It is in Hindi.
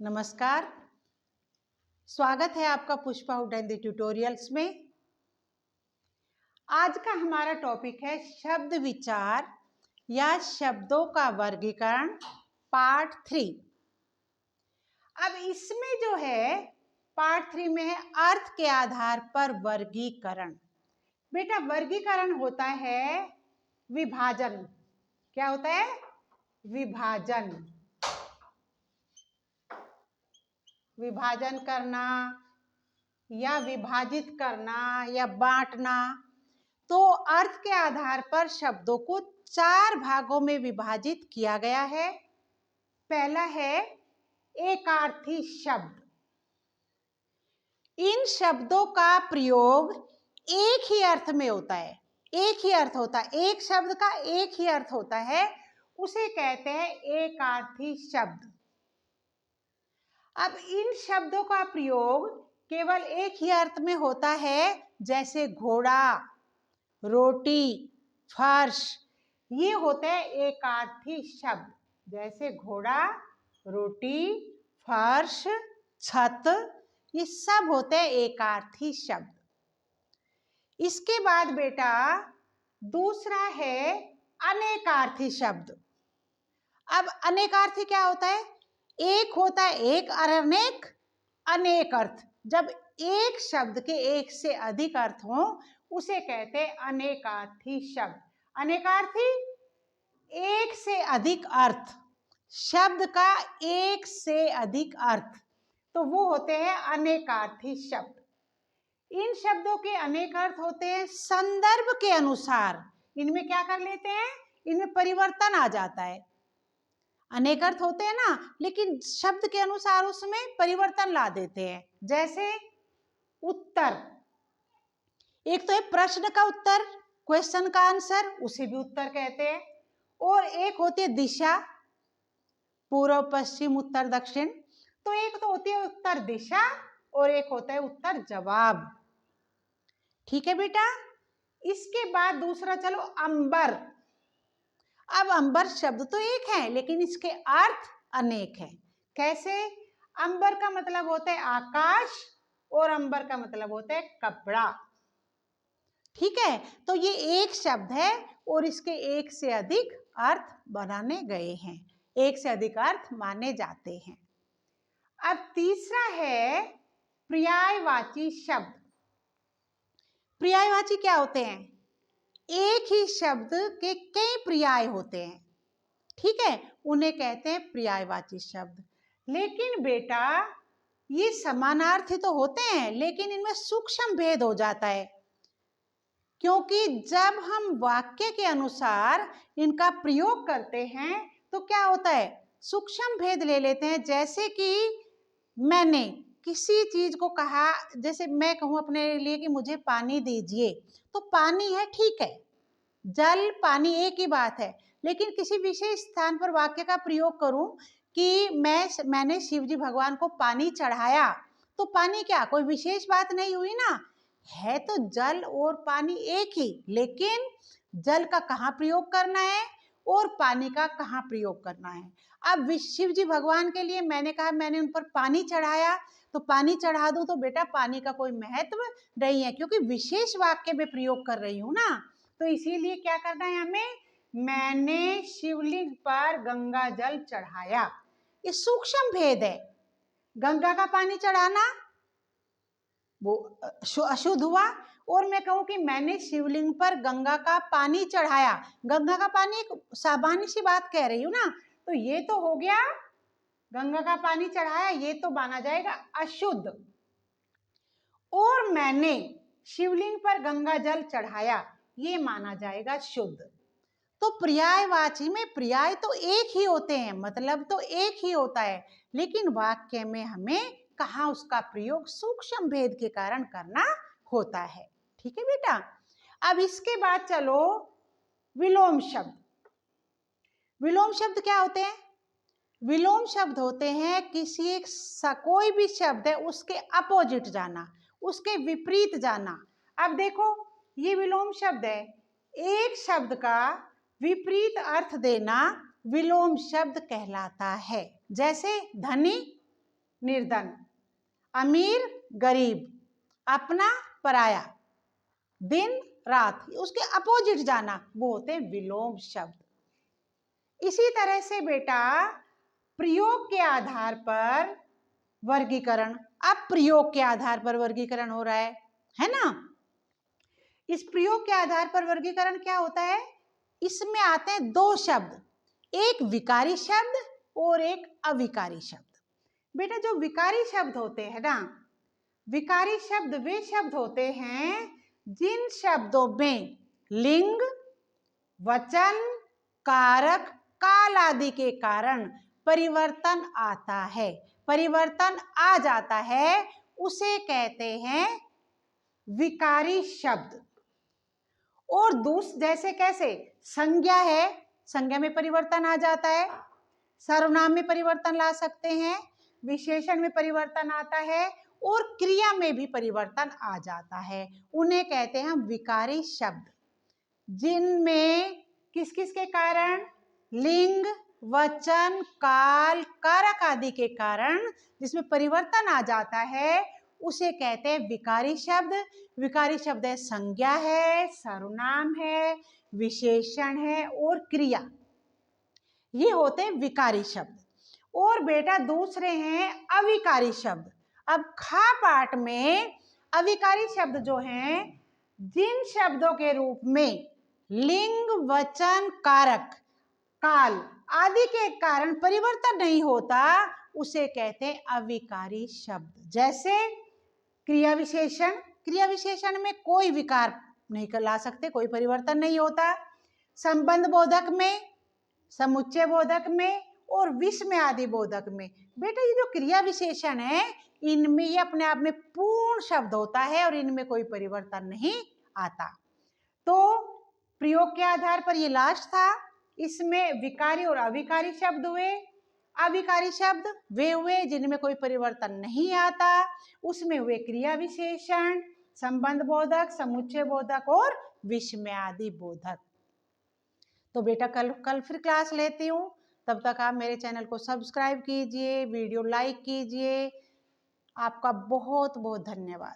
नमस्कार। स्वागत है आपका पुष्पा उडंदी ट्यूटोरियल्स में। आज का हमारा टॉपिक है शब्द विचार या शब्दों का वर्गीकरण पार्ट 3। अब इसमें जो है पार्ट 3 में है अर्थ के आधार पर वर्गीकरण। बेटा वर्गीकरण होता है विभाजन। क्या होता है? विभाजन। विभाजन करना या विभाजित करना या बांटना। तो अर्थ के आधार पर शब्दों को 4 भागों में विभाजित किया गया है। पहला है एकार्थी शब्द। इन शब्दों का प्रयोग एक ही अर्थ में होता है। एक ही अर्थ होता है, एक शब्द का एक ही अर्थ होता है, उसे कहते हैं एकार्थी शब्द। अब इन शब्दों का प्रयोग केवल एक ही अर्थ में होता है, जैसे घोड़ा, रोटी, फर्श। ये होते हैं एकार्थी शब्द। जैसे घोड़ा, रोटी, फर्श, छत, ये सब होते हैं एकार्थी शब्द। इसके बाद बेटा दूसरा है अनेकार्थी शब्द। अब अनेकार्थी क्या होता है? एक होता है एक और अनेक, अनेक अर्थ। जब एक शब्द के एक से अधिक अर्थ हो उसे कहते हैं अनेकार्थी शब्द। अनेकार्थी एक से अधिक अर्थ, शब्द का एक से अधिक अर्थ, तो वो होते हैं अनेकार्थी शब्द। इन शब्दों के अनेक अर्थ होते हैं संदर्भ के अनुसार। इनमें क्या कर लेते हैं? इनमें परिवर्तन आ जाता है। अनेक अर्थ होते हैं ना, लेकिन शब्द के अनुसार उसमें परिवर्तन ला देते हैं। जैसे उत्तर, एक तो है प्रश्न का उत्तर, क्वेश्चन का आंसर, उसे भी उत्तर कहते हैं। और एक होती है दिशा, पूर्व, पश्चिम, उत्तर, दक्षिण। तो एक तो होती है उत्तर दिशा और एक होता है उत्तर जवाब। ठीक है बेटा। इसके बाद दूसरा चलो अंबर। अब अंबर शब्द तो एक है लेकिन इसके अर्थ अनेक हैं। कैसे? अंबर का मतलब होता है आकाश और अंबर का मतलब होता है कपड़ा। ठीक है, तो ये एक शब्द है और इसके एक से अधिक अर्थ बनाने गए हैं, एक से अधिक अर्थ माने जाते हैं। अब तीसरा है पर्यायवाची शब्द। पर्यायवाची क्या होते हैं? एक ही शब्द के कई पर्याय होते हैं। ठीक है, उन्हें कहते हैं पर्यायवाची शब्द। लेकिन बेटा ये समानार्थी तो होते हैं लेकिन इनमें सूक्ष्म भेद हो जाता है, क्योंकि जब हम वाक्य के अनुसार इनका प्रयोग करते हैं तो क्या होता है? सूक्ष्म भेद ले लेते हैं। जैसे कि मैंने किसी चीज को कहा, जैसे मैं कहूं अपने लिए कि मुझे पानी दीजिए, तो पानी है, ठीक है, जल पानी एक ही बात है। लेकिन किसी विशेष स्थान पर वाक्य का प्रयोग करूं कि मैंने शिवजी भगवान को पानी चढ़ाया, तो पानी क्या कोई विशेष बात नहीं हुई ना? है तो जल और पानी एक ही, लेकिन जल का कहाँ प्रयोग करना है और पानी का कहाँ प्रयोग करना है। अब शिवजी भगवान के लिए मैंने कहा मैंने उन पर पानी चढ़ाया, तो पानी चढ़ा दूं तो बेटा पानी का कोई महत्व नहीं है, क्योंकि विशेष वाक्य में प्रयोग कर रही हूं ना। तो इसीलिए क्या करना है हमें? मैंने शिवलिंग पर गंगा जल चढ़ाया, ये सूक्ष्म भेद है। गंगा का पानी चढ़ाना वो अशुद्ध हुआ, और मैं कहूं कि मैंने शिवलिंग पर गंगा का पानी चढ़ाया, गंगा का पानी एक सामान्य सी बात कह रही हूं ना, तो ये तो हो गया गंगा का पानी चढ़ाया, ये तो माना जाएगा अशुद्ध। और मैंने शिवलिंग पर गंगा जल चढ़ाया, ये माना जाएगा शुद्ध। तो पर्यायवाची में पर्याय तो एक ही होते हैं, मतलब तो एक ही होता है, लेकिन वाक्य में हमें कहाँ उसका प्रयोग सूक्ष्म भेद के कारण करना होता है। ठीक है बेटा। अब इसके बाद चलो विलोम शब्द। विलोम शब्द क्या होते हैं? विलोम शब्द होते हैं किसी एक कोई भी शब्द है उसके अपोजिट जाना, उसके विपरीत जाना। अब देखो ये विलोम शब्द है, एक शब्द का विपरीत अर्थ देना विलोम शब्द कहलाता है। जैसे धनी निर्धन, अमीर गरीब, अपना पराया, दिन रात, उसके अपोजिट जाना, वो होते हैं विलोम शब्द। इसी तरह से बेटा प्रयोग के आधार पर वर्गीकरण, अब प्रयोग के आधार पर वर्गीकरण हो रहा है ना। इस प्रयोग के आधार पर वर्गीकरण क्या होता है, इसमें आते हैं दो शब्द, एक विकारी शब्द और एक अविकारी शब्द। बेटा जो विकारी शब्द होते हैं ना, विकारी शब्द वे शब्द होते हैं जिन शब्दों में लिंग, वचन, कारक, काल आदि के कारण परिवर्तन आता है, परिवर्तन आ जाता है, उसे कहते हैं विकारी शब्द। और जैसे कैसे, संज्ञा है, संज्ञा में परिवर्तन आ जाता है, सर्वनाम में परिवर्तन ला सकते हैं, विशेषण में परिवर्तन आता है और क्रिया में भी परिवर्तन आ जाता है, उन्हें कहते हैं हम विकारी शब्द। जिनमें किस किस के कारण, लिंग, वचन, काल, कारक आदि के कारण जिसमें परिवर्तन आ जाता है, उसे कहते हैं विकारी शब्द। विकारी शब्द है संज्ञा है, सर्वनाम है, विशेषण है और क्रिया, ये होते हैं विकारी शब्द। और बेटा दूसरे हैं अविकारी शब्द। अब खा पाठ में अविकारी शब्द जो हैं, जिन शब्दों के रूप में लिंग, वचन, कारक, काल आदि के कारण परिवर्तन नहीं होता, उसे कहते हैं अविकारी शब्द। जैसे क्रिया विशेषण, क्रिया विशेषण में कोई विकार नहीं ला सकते, कोई परिवर्तन नहीं होता। संबंध बोधक में, समुच्चय बोधक में और विस्मय आदि बोधक में। बेटा ये जो क्रिया विशेषण है, इनमें ये अपने आप में पूर्ण शब्द होता है और इनमें कोई परिवर्तन नहीं आता। तो प्रयोग के आधार पर ये लास्ट था, इसमें विकारी और अविकारी शब्द हुए। अविकारी शब्द वे हुए जिनमें कोई परिवर्तन नहीं आता, उसमें हुए क्रिया विशेषण, संबंध बोधक, समुच्चय बोधक और विस्मय आदि बोधक। तो बेटा कल फिर क्लास लेती हूँ, तब तक आप मेरे चैनल को सब्सक्राइब कीजिए, वीडियो लाइक कीजिए। आपका बहुत बहुत धन्यवाद।